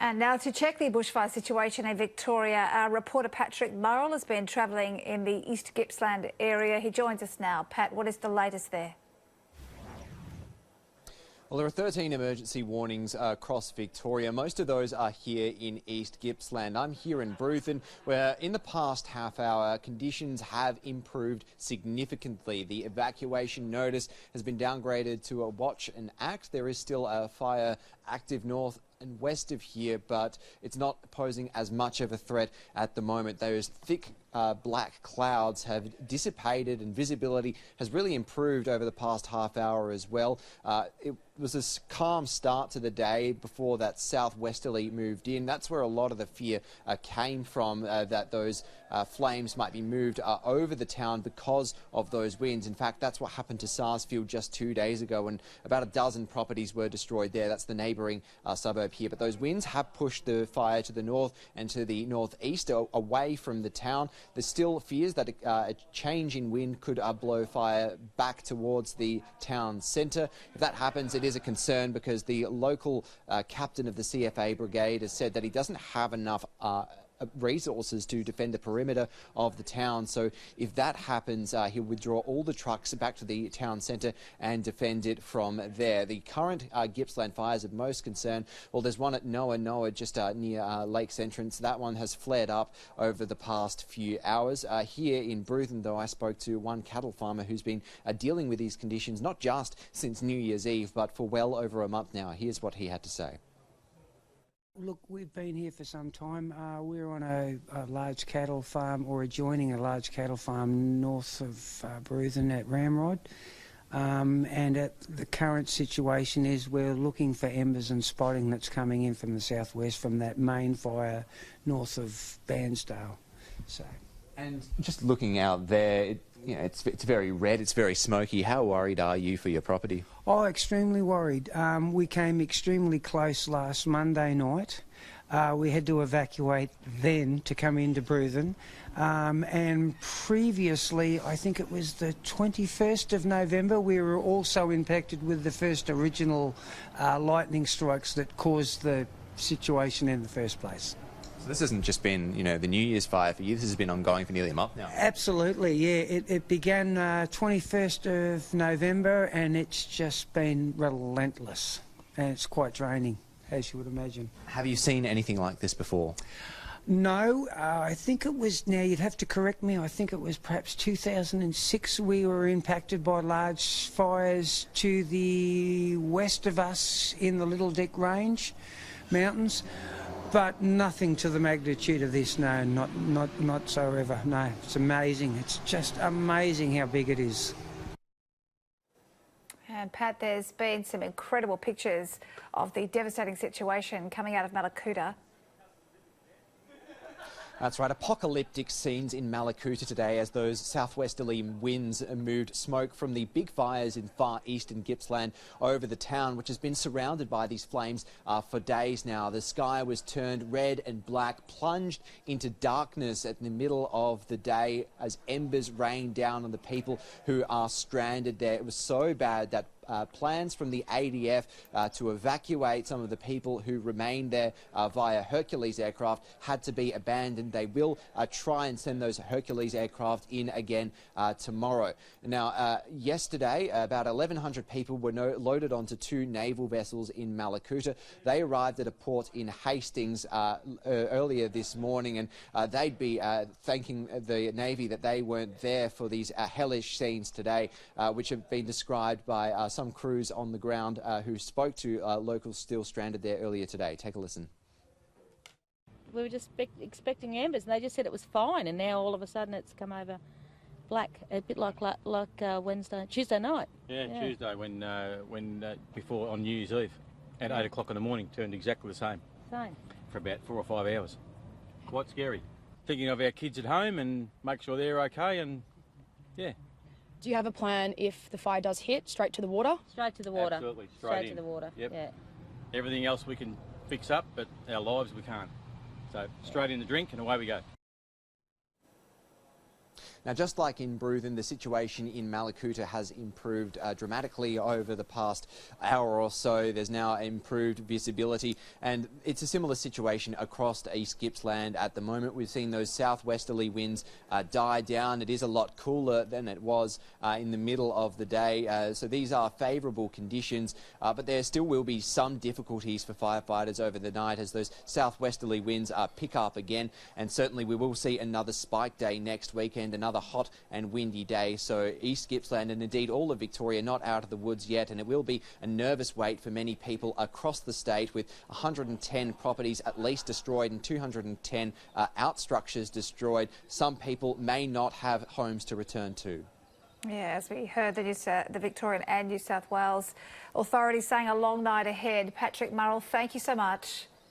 And now to check the bushfire situation in Victoria, our reporter Patrick Murrell has been travelling in the East Gippsland area. He joins us now. Pat, what is the latest there? Well, there are 13 emergency warnings across Victoria. Most of those are here in East Gippsland. I'm here in Bruthen, where in the past half hour, conditions have improved significantly. The evacuation notice has been downgraded to a watch and act. There is still a fire active north and west of here, but it's not posing as much of a threat at the moment. Those thick black clouds have dissipated and visibility has really improved over the past half hour as well. It was a calm start to the day before that southwesterly moved in. That's where a lot of the fear came from, that those flames might be moved over the town because of those winds. In fact, that's what happened to Sarsfield just 2 days ago, when about a dozen properties were destroyed there. That's the neighbouring suburb here. But those winds have pushed the fire to the north and to the northeast, away from the town. There's still fears that a change in wind could blow fire back towards the town centre. If that happens, it is a concern, because the local captain of the CFA brigade has said that he doesn't have enough resources to defend the perimeter of the town. So if that happens, he'll withdraw all the trucks back to the town centre and defend it from there. The current Gippsland fires of most concern, well, there's one at Noah just near Lake's entrance. That one has flared up over the past few hours. Here in Bruthen, though, I spoke to one cattle farmer who's been dealing with these conditions not just since New Year's Eve, but for well over a month now. Here's what he had to say. Look, we've been here for some time. We're on a large cattle farm, or adjoining a large cattle farm north of Bruthen at Ramrod. And the current situation is we're looking for embers and spotting that's coming in from the southwest from that main fire north of Bairnsdale. And just looking out there, it's very red, it's very smoky. How worried are you for your property? Oh, extremely worried. We came extremely close last Monday night. We had to evacuate then to come into Bruthen. And previously, I think it was the 21st of November, we were also impacted with the first original lightning strikes that caused the situation in the first place. This hasn't just been, the New Year's fire for you. This has been ongoing for nearly a month now. Absolutely, yeah. It began 21st of November, and it's just been relentless. And it's quite draining, as you would imagine. Have you seen anything like this before? No, I think it was, now you'd have to correct me, I think it was perhaps 2006 we were impacted by large fires to the west of us in the Little Dick Range mountains. But nothing to the magnitude of this, no, not so ever. No, it's amazing. It's just amazing how big it is. And Pat, there's been some incredible pictures of the devastating situation coming out of Mallacoota. That's right, apocalyptic scenes in Mallacoota today as those southwesterly winds moved smoke from the big fires in far eastern Gippsland over the town, which has been surrounded by these flames for days now. The sky was turned red and black, plunged into darkness at the middle of the day as embers rained down on the people who are stranded there. It was so bad that plans from the ADF to evacuate some of the people who remained there via Hercules aircraft had to be abandoned. They will try and send those Hercules aircraft in again tomorrow. Now, yesterday, about 1,100 people were loaded onto 2 naval vessels in Mallacoota. They arrived at a port in Hastings earlier this morning, and they'd be thanking the Navy that they weren't there for these hellish scenes today, which have been described by some crews on the ground who spoke to locals still stranded there earlier today. Take a listen. We were just expecting embers, and they just said it was fine, and now all of a sudden it's come over black, a bit like Tuesday night. Yeah, Tuesday when before on New Year's Eve at 8 o'clock in the morning turned exactly the same. For about 4 or 5 hours. Quite scary. Thinking of our kids at home and make sure they're okay, and yeah. Do you have a plan if the fire does hit, straight to the water? Straight to the water. Absolutely, straight to the water. Yep. Yeah. Everything else we can fix up, but our lives we can't. So straight in the drink and away we go. Now, just like in Bruthen, the situation in Mallacoota has improved dramatically over the past hour or so. There's now improved visibility, and it's a similar situation across East Gippsland at the moment. We've seen those southwesterly winds die down. It is a lot cooler than it was in the middle of the day, so these are favourable conditions, but there still will be some difficulties for firefighters over the night as those southwesterly winds pick up again, and certainly we will see another spike day next weekend, another hot and windy day. So East Gippsland and indeed all of Victoria not out of the woods yet, and it will be a nervous wait for many people across the state, with 110 properties at least destroyed and 210 out structures destroyed. Some people may not have homes to return to. Yeah, as we heard, the Victorian and New South Wales authorities saying a long night ahead. Patrick Murrell, thank you so much.